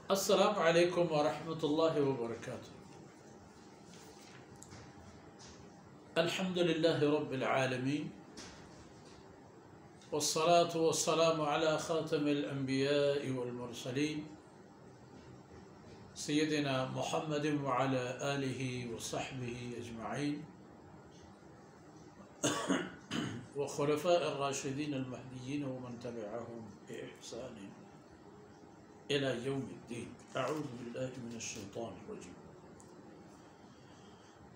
السلام علیکم ورحمۃ اللہ وبرکاتہ۔ الحمد للہ رب العالمین والصلاة والسلام على خاتم الانبیاء والمرسلین سیدنا محمد وعلى آلہ وصحبہ اجمعین وخلفاء الراشدین المہدیین ومن تبعهم بإحسان إلى يوم الدين. أعوذ بالله من الشيطان الرجيم.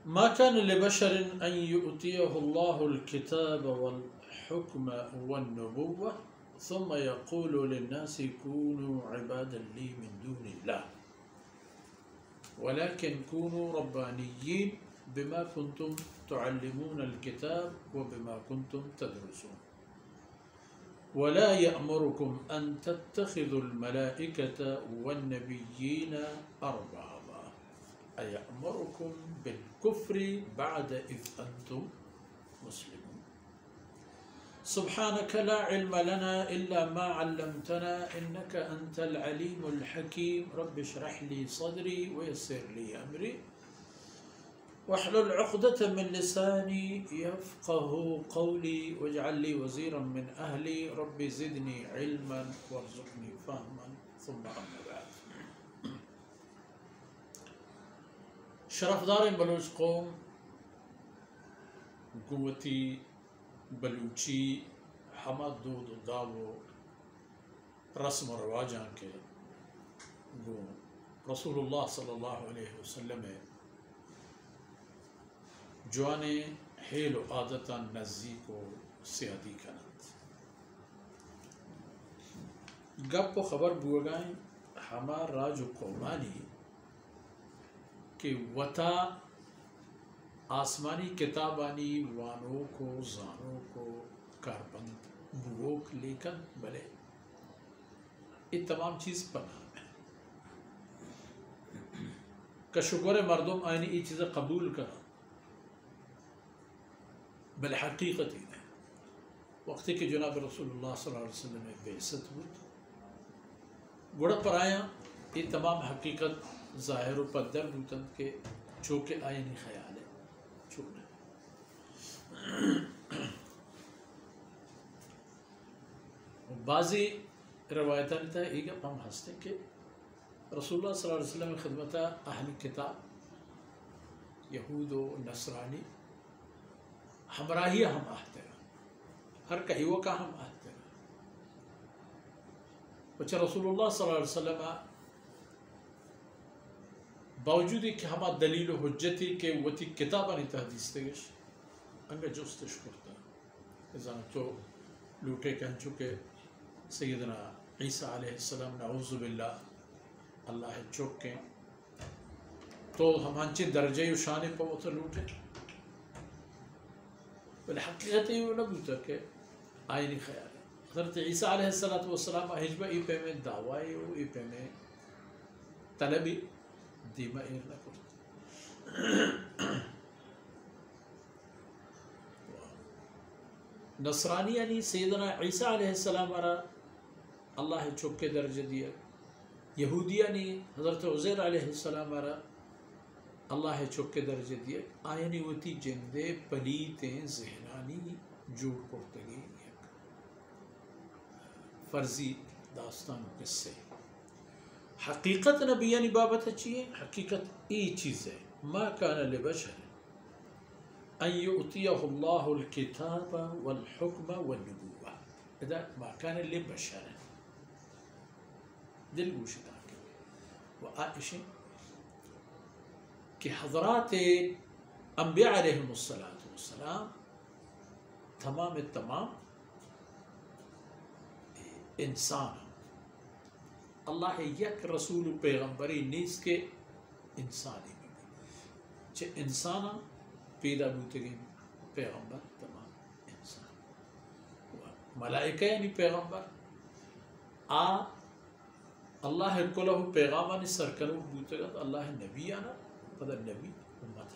ما كان لبشر أن يؤتيه الله الكتاب والحكم والنبوة ثم يقول للناس كونوا عبادا لي من دون الله ولكن كونوا ربانيين بما كنتم تعلمون الكتاب وبما كنتم تدرسون ولا يأمركم أن تتخذوا الملائكة والنبيين أربابا أيأمركم بالكفر بعد إذ أنتم مسلمون سبحانك لا علم لنا إلا ما علمتنا إنك أنت العليم الحكيم رب اشرح لي صدري ويسر لي أمري واحلل عقدة من لساني يفقه قولي واجعل لي وزيرا من أهلي ربي زدني علما وارزقني فهما ثم أما بعد. شرفدار بلوچ قوم قوتي بلوچی حمد دود داو رسم و رواجان کے گو رسول اللہ صلی اللہ علیہ وسلم جوانے حیل و عادتا نزدیک و سیادی کنند گپ و خبر بوگائیں ہمار راج و قومانی کہ وطا آسمانی کتابانی وانوں کو زانوں کو کاربند بوک لیکن بلے یہ تمام چیز پناہ ہے کہ شکر مردم آئینی یہ چیزیں قبول کرا بل حقیقت ہی نہیں وقتی کہ جناب رسول اللہ صلی اللہ علیہ وسلم میں بعثت ہوئی گوڑا پر آیا یہ تمام حقیقت ظاہر و پدر بوتن کے چوکے آئینی خیال ہے چھوڑنے بعضی روایتان تھا ایک ہم ہستے کہ رسول اللہ صلی اللہ علیہ وسلم خدمت اہل کتاب یہود و نصرانی ہمراہی ہم آہتے ہیں ہر کہیوہ کا ہم آہتے ہیں بچہ رسول اللہ صلی اللہ علیہ وسلم باوجود کہ ہما دلیل و حجتی کہ وہ تی کتابانی تحدیث تگش انگا جستش کرتا ہے ازانا تو لوٹے کہن چکے سیدنا عیسیٰ علیہ السلام نعوذ باللہ اللہ چکے تو ہم ہنچے درجے و شانے پا وہ تو لوٹے بل حقیقت یہ نہ بوتا کہ آئینی خیال ہے حضرت عیسیٰ علیہ السلام حجبہ ای پہ میں دعوائی ہو ای پہ میں طلبی دیمہ ایر نہ کرتا نصرانی یعنی سیدنا عیسیٰ علیہ السلام را اللہ چکے درجہ دیا یہودی یعنی حضرت عزیر علیہ السلام را اللہ چکے درجے دیا آئینی ہوتی جندے پلیتیں ذہنانی جوڑ کرتگی فرضی داستان قصے حقیقت نبیانی بابت اچھی ہے حقیقت ای چیز ہے ما کان لبشر ان یؤتیہ اللہ الکتاب والحکم والنبوہ اذا ما کان لبشر دل گوشتا کے و آئشیں کہ حضرات انبیاء علیہ السلام تمام انسان اللہ یک رسول پیغمبری نیز کے انسانی میں بھی انسانا پیدا بوتے گئے پیغمبر تمام انسان ملائکہ یعنی پیغمبر اللہ کو لہو پیغامانی سرکنو بوتے گا اللہ نبی آنا قدر نبی امت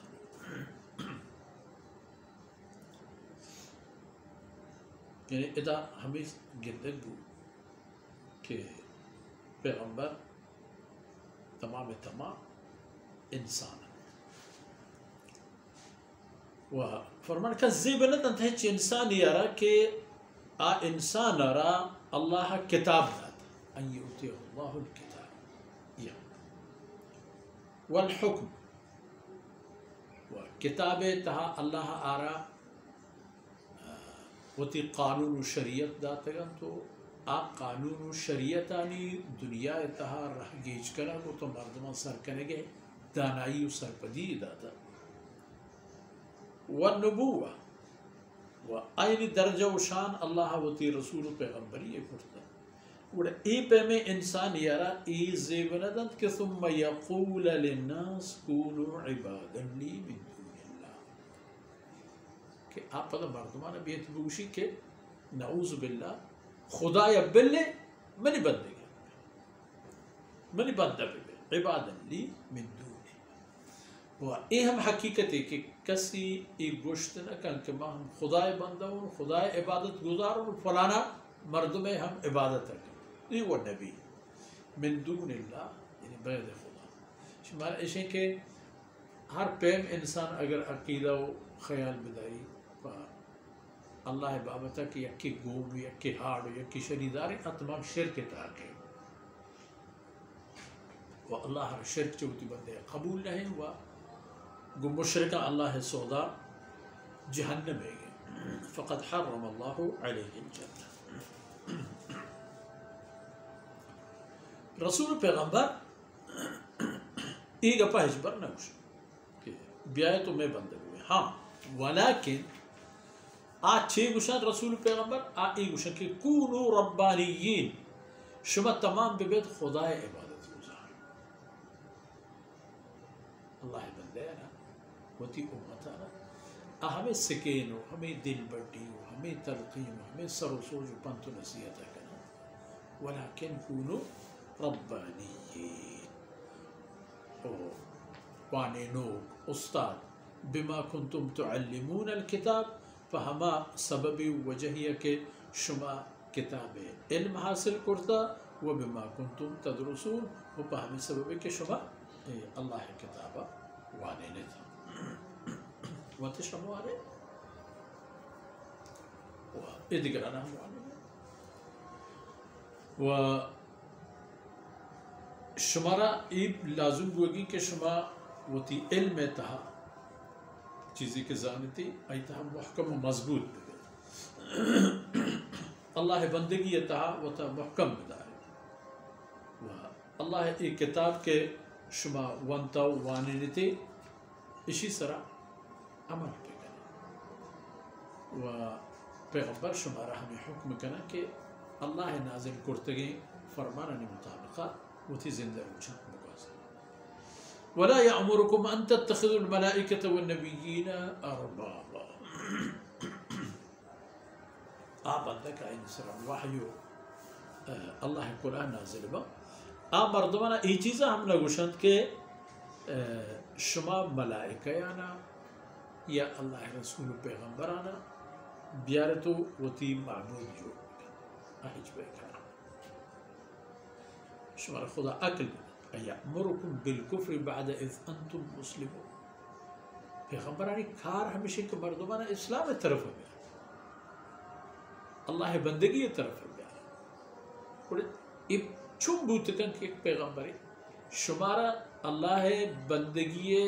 یعنی ادا ہمیں گردگ بو کہ پیغمبر تمام انسان و فرمان كذب ندن هيك انسان يرى كي انسان يرى الله كتاب ذات ان يؤتيه الله الكتاب والحكم وكتابه تها الله آرا وتی قانون و شریعت داتگن تو قانون و شریعتانی دنیا اتها رہ گیج کرا کو تو مردمان سر کرنے گے دانائی و سرپدی داتا والنبوة و آئین درجہ و شان اللہ وتی رسول و پیغمبری کرتا اور ای پہ میں انسان یارا ای زیبندن کہ ثم یقول للناس کونوا عبادا لی من دون اللہ کہ آپ پتہ مردمان بیت بوشی کہ نعوذ باللہ خدا یا بلے منی بندے گا منی بندہ بے عبادا لی من دون و ای ہم حقیقت ہے کہ کسی ایک گوشت نہ کن کہ ہم خدای بندہ ہوں خدای عبادت گزار ہوں فلانا مردم ہم عبادت کریں یہ وہ نبی من دون اللہ یعنی بغیر خدا شمار ایسے کہ ہر پیم انسان اگر عقیدہ و خیال بدائی اللہ بابتا کہ یکی گوم یکی ہاڑ یکی شریدار تمام شرک تاکہ و اللہ ہر شرک چوتی بندے قبول نہیں و گو مشرکہ اللہ سودا جہنم ہے گئے فقد حرم اللہ علیہ الجنہ رسول پیغمبر ایک اپا حجبر نہ گوشن بیائے تو میں بندے ہوئے ہاں ولیکن چھے گوشن رسول پیغمبر ای گوشن کہ کونو ربانیین شما تمام ببید خدای عبادت گزار اللہ بندے نا وتی امتانا ہمیں سکین ہو ہمیں دل بڑی ہو ہمیں تلقین ہو ہمیں سر و سوج و پنت و نصیحت کرنا ولیکن کونو ربانیین وانینوک استاد بما کنتم تعلمون الکتاب فہما سبب وجہیہ کے شما کتاب علم حاصل کرتا و بما کنتم تدرسون و پہمی سبب کے شما اللہ کتابہ وانے نے تھا وانت شما وانے و ادگرانا ہم وانے و شمارا ایب لازم ہوگی کہ شما وتی علم تہا چیزی کے زانتی ایتہا محکم و مضبوط بگئے اللہ بندگی اتہا وتا محکم بدارے و اللہ ایک کتاب کے شما وانتا وانینتی اسی طرح عمل پہ کریں و پیغمبر شمارا ہمیں حکم کرنا کہ اللہ نازل کرتگی فرمانانی مطابقہ وتی زندہ روچا مقاصد ولا يأمركم أن تتخذوا الملائكة والنبيين أربابا بندك أين سر الوحي الله قرآن نازل با مردمانا ای چیزا ہم نگوشند کہ شما ملائکہ یانا یا اللہ رسول پیغمبرانا بیارتو وتی معبود جو احج بیکانا شما خدا عقل یأمرکم بالکفر بعد اذ انتم مسلمون پیغمبرانی کار ہمیشہ کہ مردمانا اسلام طرف گیا اللہ بندگی طرف گیا اور اب چون بوتکن کہ ایک پیغمبری شمارا اللہ بندگی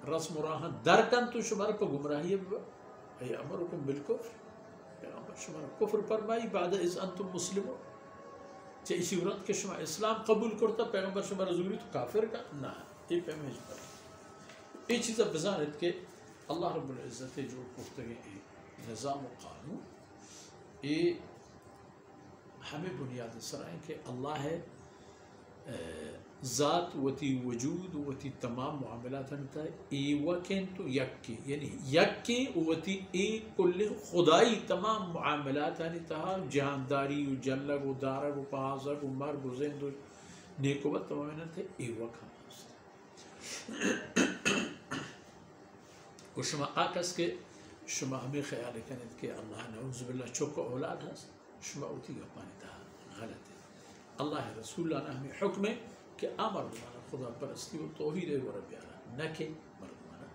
رسم و راہاں درکن تو شمارا پا گمراہی یأمرکم بالکفر پیغمبر شمارا کفر فرمائی بعد اذ انتم مسلمون چاہے اسی ورد کہ شما اسلام قبول کرتا پیغمبر شما رضوری تو کافر کا نا یہ پیمیج پر یہ چیزا بزانت کہ اللہ رب العزت جو کرتے ہیں نظام و قانون یہ ہمیں بنیاد سرائیں کہ اللہ ہے ذات وتی وجود وتی تمام معاملات ہمتا ہے ای وکن تو یکی یعنی یکی وتی ای کل خدائی تمام معاملات ہمتا جہانداری و جلگ و دارگ و پہازگ و مرگ و زند و نیکوبت تمام ہمتا ہے ای وک و شما آکس کے شما ہمیں خیال کنید کہ اللہ نعوذ باللہ چوک اولاد ہے شما اوتی گا پانی تا غلط ہے اللہ رسول اللہ نے ہمیں حکم کہ مردمانہ خدا پرستی و توحید ورب یارا نہ کہ مردمانہ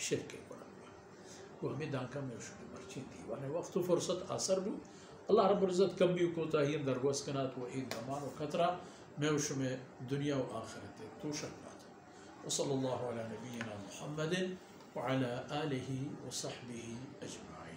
شرک ورب وہ ہمیں دانکا میں شکر مرچی دیوانے وقت و فرصت اثر بھی اللہ رب العزت کم بھی کوتا ہی اندر گوسکنات و عید امان و خطرہ میں میں دنیا و آخرت تو شکرات وصلی اللہ علی نبینا محمد وعلى آلہ وصحبہ اجمعین.